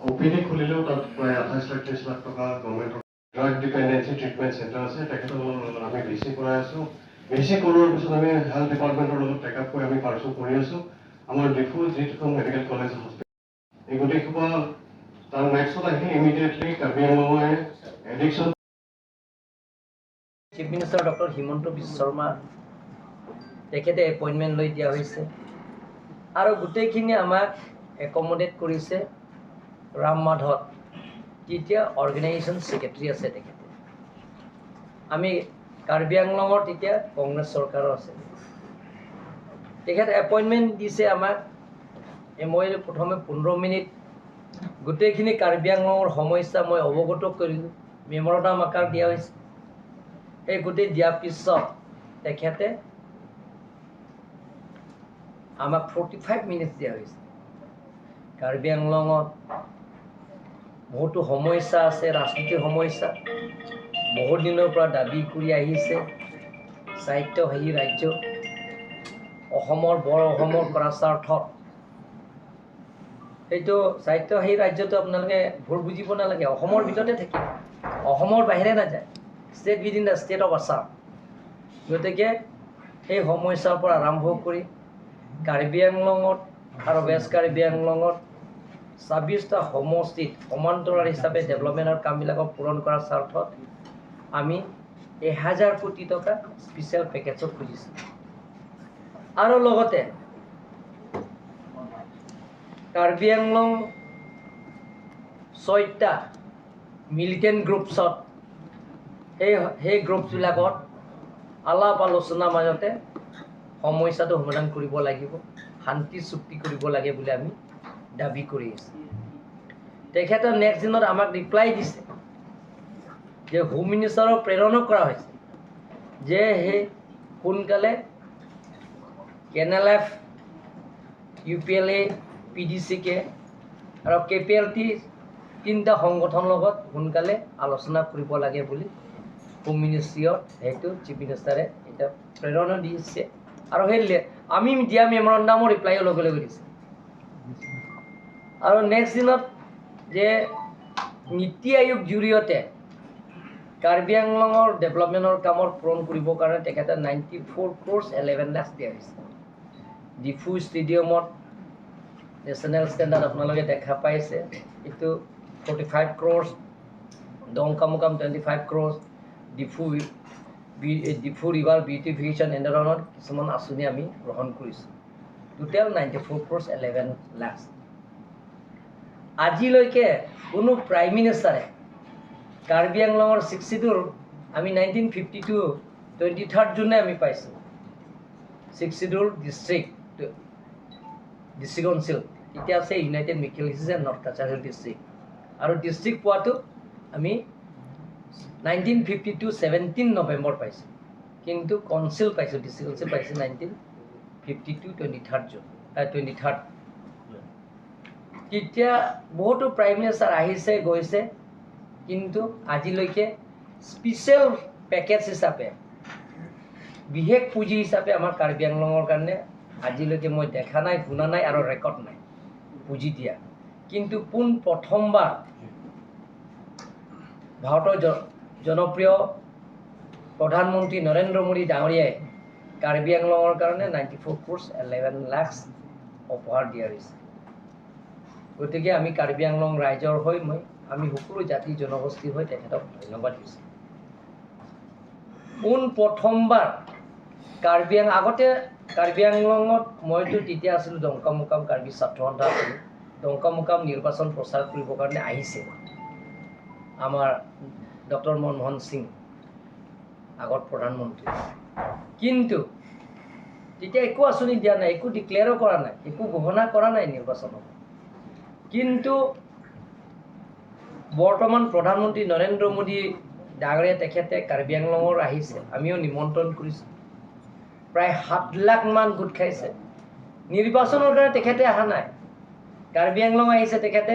OPD খুলিলেও তাত প্ৰায় 28 লাখ 30 লাখ টকা গভৰ্ণমেণ্টৰ ড্ৰাগ ডিপেণ্ডেঞ্চি ট্ৰিটমেণ্ট চেণ্টাৰ আছে তেখেতসকলৰ লগত আমি ভিচি কৰাই আছোঁ ভিচি কৰোৱাৰ পিছত আমি হেল্থ ডিপাৰ্টমেণ্টৰ লগত টেকআপ কৰি আমি পাৰ্চেল কৰি আছোঁ আমাৰ ডিফু যিখন মেডিকেল কলেজ হস্পিটেল এই গোটেইসোপা তাৰ নেক্সটত আহি ইমিডিয়েটলি কাৰ্বি আংলঙে এডিকশ্যন chief minister doctor Himanta Biswa Sarma তেখেতে এপইণ্টমেণ্ট লৈ দিয়া হৈছে আৰু গোটেইখিনি আমাক একমডেট কৰিছে ৰাম মাধৱ তেতিয়া অৰ্গেনাইজেশ্যন ছেক্ৰেটাৰী আছে তেখেতে আমি কাৰ্বি আংলঙৰ তেতিয়া কংগ্ৰেছ চৰকাৰো আছে তেখেতে এপইণ্টমেণ্ট দিছে আমাক মই প্ৰথমে 15 মিনিট গোটেইখিনি কাৰ্বি আংলঙৰ সমস্যা মই অৱগত কৰিলোঁ মেমৰেণ্ডাম আকাৰ দিয়া হৈছে এই গোটেই দিয়াৰ পিছত তেখেতে আমাক 45 মিনিট দিয়া হৈছে কাৰ্বি আংলঙত বহুতো সমস্যা আছে ৰাজনীতিৰ সমস্যা বহুত দিনৰ পৰা দাবী কৰি আহিছে সাহিত্যভাষী ৰাজ্য অসমৰ বৰ অসমৰ কৰা স্বাৰ্থত সেইটো সাহিত্যভাষী ৰাজ্যটো আপোনালোকে ভুল বুজিব নালাগে অসমৰ ভিতৰতে থাকিব অসমৰ বাহিৰে নাযায় state within the state of Assam গতিকে এই সমস্যাৰ পৰা আৰম্ভ কৰি কাৰ্বি আংলঙত আৰু ৱেষ্ট কাৰ্বি আংলঙত 26টা সমষ্টিত সমান্তৰাল হিচাপে ডেভেলপমেণ্টৰ কামবিলাকক পূৰণ কৰাৰ স্বাৰ্থত আমি 1000 কোটি টকা স্পেচিয়েল পেকেজত খুজিছোঁ আৰু লগতে কাৰ্বি আংলং 6টা মিলিটেণ্ট গ্ৰুপছত সেই গ্ৰুপবিলাকত আলাপ আলোচনাৰ মাজতে সমস্যাটো সমাধান কৰিব লাগিব শান্তি চুক্তি কৰিব লাগে বুলি আমি দাবী কৰি আছোঁ তেখেতে নেক্সট দিনত আমাক ৰিপ্লাই দিছে যে হোম মিনিষ্টাৰক প্ৰেৰণ কৰা হৈছে যে সেই সোনকালে কেনেলেফ UPLA PDCK আৰু KPLT 3টা সংগঠনৰ লগত সোনকালে আলোচনা কৰিব লাগে বুলি হোম মিনিষ্ট্ৰীয়ত সেইটো চিফ মিনিষ্টাৰে এটা প্ৰেৰণা দিছে আৰু সেই আমি দিয়া মেমৰেণ্ডামৰ ৰিপ্লাইও লগে লগে দিছে আৰু নেক্সট দিনত যে নীতি আয়োগ জৰিয়তে কাৰ্বি আংলঙৰ ডেভেলপমেণ্টৰ কামৰ পূৰণ কৰিবৰ কাৰণে তেখেতে 94 crores 11 lakhs দিয়া হৈছে ডিফু ষ্টেডিয়ামত নেশ্যনেল ষ্টেণ্ডাৰ্ড আপোনালোকে দেখা পাইছে এইটো 45 crores দংকামুকাম 25 crores ডিফু ৰিভাৰ বিউটিফিকেশ্যন এনেধৰণৰ কিছুমান আঁচনি আমি গ্ৰহণ কৰিছোঁ টোটেল 94 crores 11 lakhs আজিলৈকে কোনো প্ৰাইম মিনিষ্টাৰে কাৰ্বি আংলঙৰ 60টোৰ আমি 1952 23rd জুনে আমি পাইছোঁ 60টোৰ ডিষ্ট্ৰিক্ট কাউন্সিল এতিয়া আছে ইউনাইটেড মেকেলিছিছ এণ্ড নৰ্থ কাছাৰী ডিষ্ট্ৰিক্ট আৰু ডিষ্ট্ৰিক্ট পোৱাটো আমি 1952 17 নৱেম্বৰ পাইছোঁ কিন্তু কাউন্সিল পাইছোঁ ডিষ্ট্ৰিক্ট কাউন্সিল পাইছোঁ 1952 23rd জুন 23rd তেতিয়া বহুতো প্ৰাইম মিনিষ্টাৰ আহিছে গৈছে কিন্তু আজিলৈকে স্পেচিয়েল পেকেজ হিচাপে বিশেষ পুঁজি হিচাপে আমাৰ কাৰ্বি আংলঙৰ কাৰণে আজিলৈকে মই দেখা নাই শুনা নাই আৰু ৰেকৰ্ড নাই পুঁজি দিয়া কিন্তু প্ৰথমবাৰ ভাৰতৰ জনপ্ৰিয় প্ৰধানমন্ত্ৰী নৰেন্দ্ৰ মোদী ডাঙৰীয়াই কাৰ্বি আংলঙৰ কাৰণে 94 crores 11 lakhs উপহাৰ দিয়া হৈছে গতিকে আমি কাৰ্বি আংলং ৰাইজৰ হৈ আমি সকলো জাতি জনগোষ্ঠীৰ হৈ তেখেতক ধন্যবাদ দিছোঁ প্ৰথমবাৰ আগতে কাৰ্বি আংলঙত মইতো তেতিয়া আছিলোঁ দংকামুকাম কাৰ্বি ছাত্ৰ সন্থা আছিলোঁ দংকামুকাম নিৰ্বাচন প্ৰচাৰ কৰিবৰ কাৰণে আহিছে আমাৰ ডক্টৰ মনমোহন সিং আগৰ প্ৰধানমন্ত্ৰী কিন্তু তেতিয়া একো আঁচনি দিয়া নাই একো ডিক্লেয়াৰো কৰা নাই একো ঘোষণা কৰা নাই নিৰ্বাচনত কিন্তু বৰ্তমান প্ৰধানমন্ত্ৰী নৰেন্দ্ৰ মোদী ডাঙৰীয়া তেখেতে কাৰ্বি আংলঙৰ আহিছে আমিও নিমন্ত্ৰণ কৰিছোঁ প্ৰায় 7 লাখ মান গোট খাইছে নিৰ্বাচনৰ কাৰণে তেখেতে অহা নাই কাৰ্বি আংলং আহিছে তেখেতে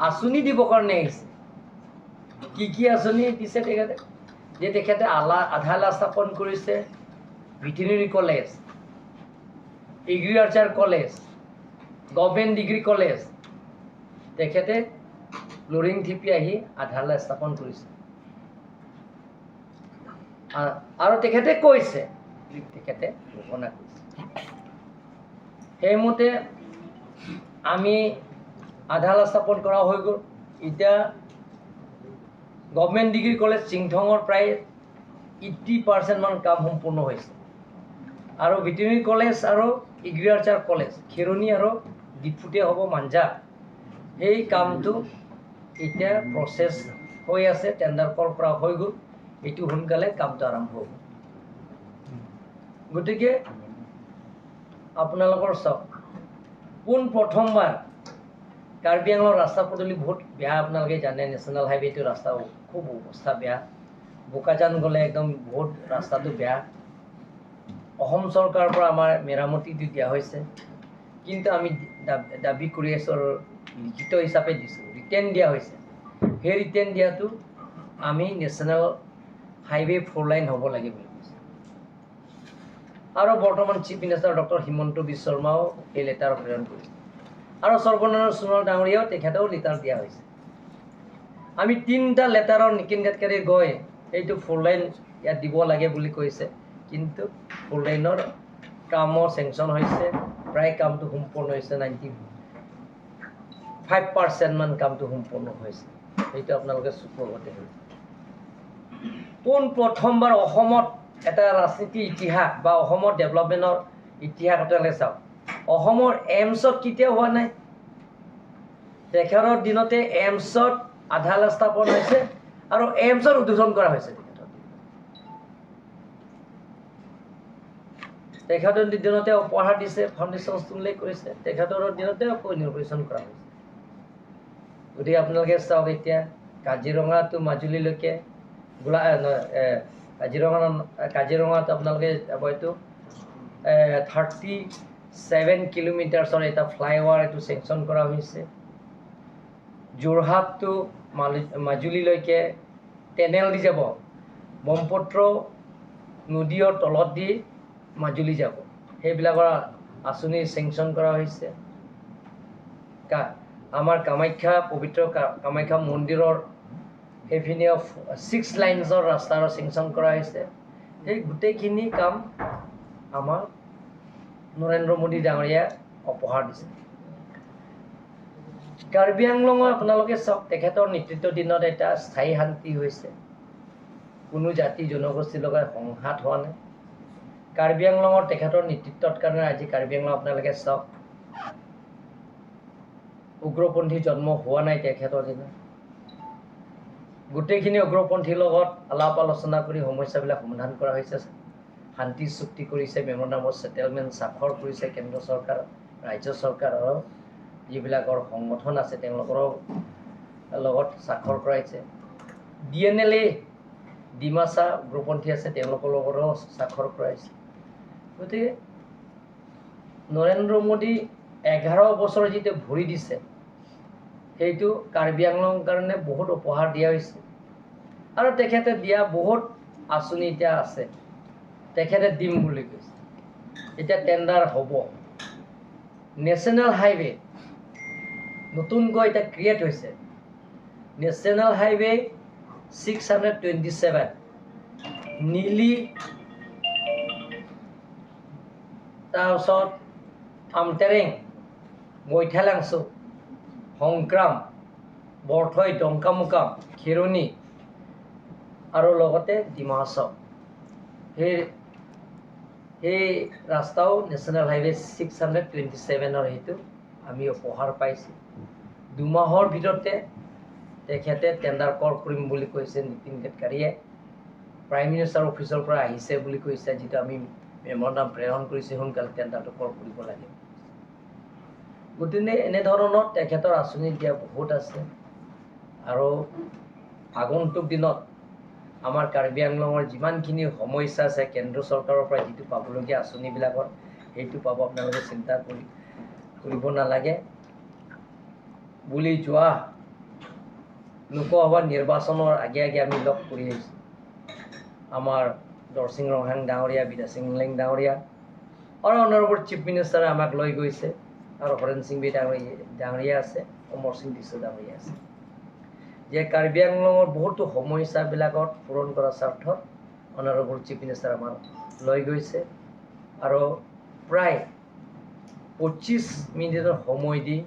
আঁচনি দিবৰ কাৰণে আহিছে কি আঁচনি দিছে তেখেতে যে তেখেতে আধালা স্থাপন কৰিছে veterinary college agriculture college government degree college তেখেতে লৰিং থিপি আহি আধাৰলৈ স্থাপন কৰিছে আৰু তেখেতে কৈছে তেখেতে ঘোষণা কৰিছে সেইমতে আমি আধাৰ স্থাপন কৰা হৈ গ'ল এতিয়া গভৰ্ণমেণ্ট ডিগ্ৰী কলেজ চিংথঙৰ প্ৰায় 80% মান কাম সম্পূৰ্ণ হৈছে আৰু ভেটেৰিনেৰী কলেজ আৰু এগ্ৰিকালচাৰ কলেজ খেৰণি আৰু ডিফুতে হ'ব মাঞ্জা সেই কামটো এতিয়া প্ৰচেছ হৈ আছে টেণ্ডাৰ কল কৰা হৈ গ'ল এইটো সোনকালে কামটো আৰম্ভ হ'ব গতিকে আপোনালোকৰ চাওক প্ৰথমবাৰ কাৰ্বি আংলঙৰ ৰাস্তা পদূলি বহুত বেয়া আপোনালোকে জানে নেশ্যনেল হাইৱেটো ৰাস্তা খুব অৱস্থা বেয়া বোকাজান গ'লে একদম বহুত ৰাস্তাটো বেয়া অসম চৰকাৰৰ পৰা আমাৰ মেৰামতিটো দিয়া হৈছে কিন্তু আমি দাবী কৰি আছোঁ আৰু লিখিত হিচাপে দিছোঁ ৰিটাৰ্ণ দিয়া হৈছে সেই ৰিটাৰ্ণ দিয়াটো আমি নেশ্যনেল হাইৱে 4 লাইন হ'ব লাগে বুলি কৈছে আৰু বৰ্তমান চিফ মিনিষ্টাৰ ডক্টৰ হিমন্ত বিশ্ব শৰ্মাও এই লেটাৰ প্ৰেৰণ কৰিছে আৰু সৰ্বানন্দ সোণোৱাল ডাঙৰীয়াও তেখেতেও লেটাৰ দিয়া হৈছে আমি 3টা লেটাৰৰ নীতিন গাডকাৰী গৈ এইটো 4 লাইন ইয়াত দিব লাগে বুলি কৈছে কিন্তু 4 লাইনৰ কামো চেংচন হৈছে প্ৰায় কামটো সম্পূৰ্ণ হৈছে 95% মান কামটো সম্পূৰ্ণ হৈছে এইটো আপোনালোকে চকুগতে হৈছে প্ৰথমবাৰ অসমত এটা ৰাজনীতি ইতিহাস বা অসমৰ ডেভেলপমেণ্টৰ ইতিহাস আপোনালোকে চাওক অসমৰ এমছত কেতিয়াও হোৱা নাই তেখেতৰ দিনতে এমছত আধাৰ স্থাপন হৈছে আৰু এমছৰ উদ্বোধন কৰা হৈছে তেখেতৰ দিনতে উপহাৰ দিছে ফাউণ্ডেশ্যন উল্লেখ কৰিছে তেখেতৰ দিনতে ইনগ্ৰেশ্যন কৰা হৈছে গতিকে আপোনালোকে চাওক এতিয়া কাজিৰঙাটো মাজুলীলৈকে কাজিৰঙাত আপোনালোকে হয়তো 37 কিলোমিটাৰ্ছৰ এটা ফ্লাইঅভাৰ এইটো চেংচন কৰা হৈছে যোৰহাটটো মাজুলীলৈকে টেনেল দি যাব ব্ৰহ্মপুত্ৰ নদীৰ তলত দি মাজুলী যাব সেইবিলাকৰ আঁচনি চেংচন কৰা হৈছে আমাৰ কামাখ্যা পবিত্ৰ কামাখ্যা মন্দিৰৰ সেইপিনে 6 লাইনছৰ ৰাস্তাৰ চেংচন কৰা হৈছে সেই গোটেইখিনি কাম আমাৰ নৰেন্দ্ৰ মোদী ডাঙৰীয়াই উপহাৰ দিছে কাৰ্বি আংলঙৰ আপোনালোকে চাওক তেখেতৰ নেতৃত্বৰ দিনত এটা স্থায়ী শান্তি হৈছে কোনো জাতি জনগোষ্ঠীৰ লগত সংঘাত হোৱা নাই কাৰ্বি আংলঙৰ তেখেতৰ নেতৃত্বৰ কাৰণে আজি কাৰ্বি আংলং আপোনালোকে চাওক উগ্ৰপন্থী জন্ম হোৱা নাই তেখেতৰ দিনত গোটেইখিনি উগ্ৰপন্থীৰ লগত আলাপ আলোচনা কৰি সমস্যাবিলাক সমাধান কৰা হৈছে শান্তি চুক্তি কৰিছে মেমৰেণ্ডাম অফ ছেটেলমেণ্ট স্বাক্ষৰ কৰিছে কেন্দ্ৰ চৰকাৰ ৰাজ্য চৰকাৰ আৰু যিবিলাকৰ সংগঠন আছে তেওঁলোকৰ লগত স্বাক্ষৰ কৰাইছে DNLA ডিমাচা উগ্ৰপন্থী আছে তেওঁলোকৰ লগতো স্বাক্ষৰ কৰাইছে গতিকে নৰেন্দ্ৰ মোদী 11 বছৰ যিটো ভৰি দিছে সেইটো কাৰ্বি আংলঙৰ কাৰণে বহুত উপহাৰ দিয়া হৈছে আৰু তেখেতে দিয়া বহুত আঁচনি এতিয়া আছে তেখেতে দিম বুলি কৈছে এতিয়া টেণ্ডাৰ হ'ব নেশ্যনেল হাইৱে নতুনকৈ এটা ক্ৰিয়েট হৈছে নেশ্যনেল হাইৱে 627 নীলি তাৰপিছত আমটেৰেং মৈঠালাংচু সংগ্ৰাম বৰথৈ ডংকামুকাম খেৰণি আৰু লগতে ডিমা হাছাও সেই ৰাস্তাও নেশ্যনেল হাইৱে 627ৰ সেইটো আমি উপহাৰ পাইছোঁ 2 মাহৰ ভিতৰতে তেখেতে টেণ্ডাৰ কল কৰিম বুলি কৈছে নীতিন গাডকাৰীয়ে প্ৰাইম মিনিষ্টাৰ অফিচৰ পৰা আহিছে বুলি কৈছে যিটো আমি মেমৰেণ্ডাম প্ৰেৰণ কৰিছে সোনকালে টেণ্ডাৰটো কল কৰিব লাগে গতিকে এনেধৰণৰ তেখেতৰ আঁচনি দিয়া বহুত আছে আৰু আগন্তুক দিনত আমাৰ কাৰ্বি আংলঙৰ যিমানখিনি সমস্যা আছে কেন্দ্ৰ চৰকাৰৰ পৰা যিটো পাবলগীয়া আঁচনিবিলাকৰ সেইটো পাব আপোনালোকে চিন্তা কৰিব নালাগে বুলি যোৱা লোকসভা নিৰ্বাচনৰ আগে আগে আমি লগ কৰি আহিছোঁ আমাৰ দৰসিং ৰংহাং ডাঙৰীয়া বিদা সিং লেং ডাঙৰীয়া আৰু অনাৰেবল চিফ মিনিষ্টাৰে আমাক লৈ গৈছে আৰু হৰেণ সিং বি ডাঙৰীয়া আছে, অমৰ সিং দীক্ষিত ডাঙৰীয়া আছে, যে কাৰ্বি আংলঙৰ বহুতো সমস্যাবিলাকত পূৰণ কৰাৰ স্বাৰ্থত অনাৰেবল চিফ মিনিষ্টাৰ আমাৰ লৈ গৈছে আৰু প্ৰায় 25 মিনিটৰ সময় দি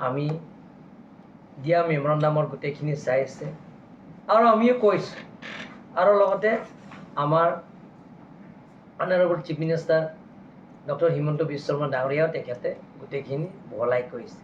আমি দিয়া মেমৰেণ্ডামৰ গোটেইখিনি চাইছে আৰু আমিও কৈছোঁ আৰু লগতে আমাৰ honourable chief minister doctor Himanta Biswa Sarma ডাঙৰীয়াও তেখেতে গোটেইখিনি বহলাই কৈছে।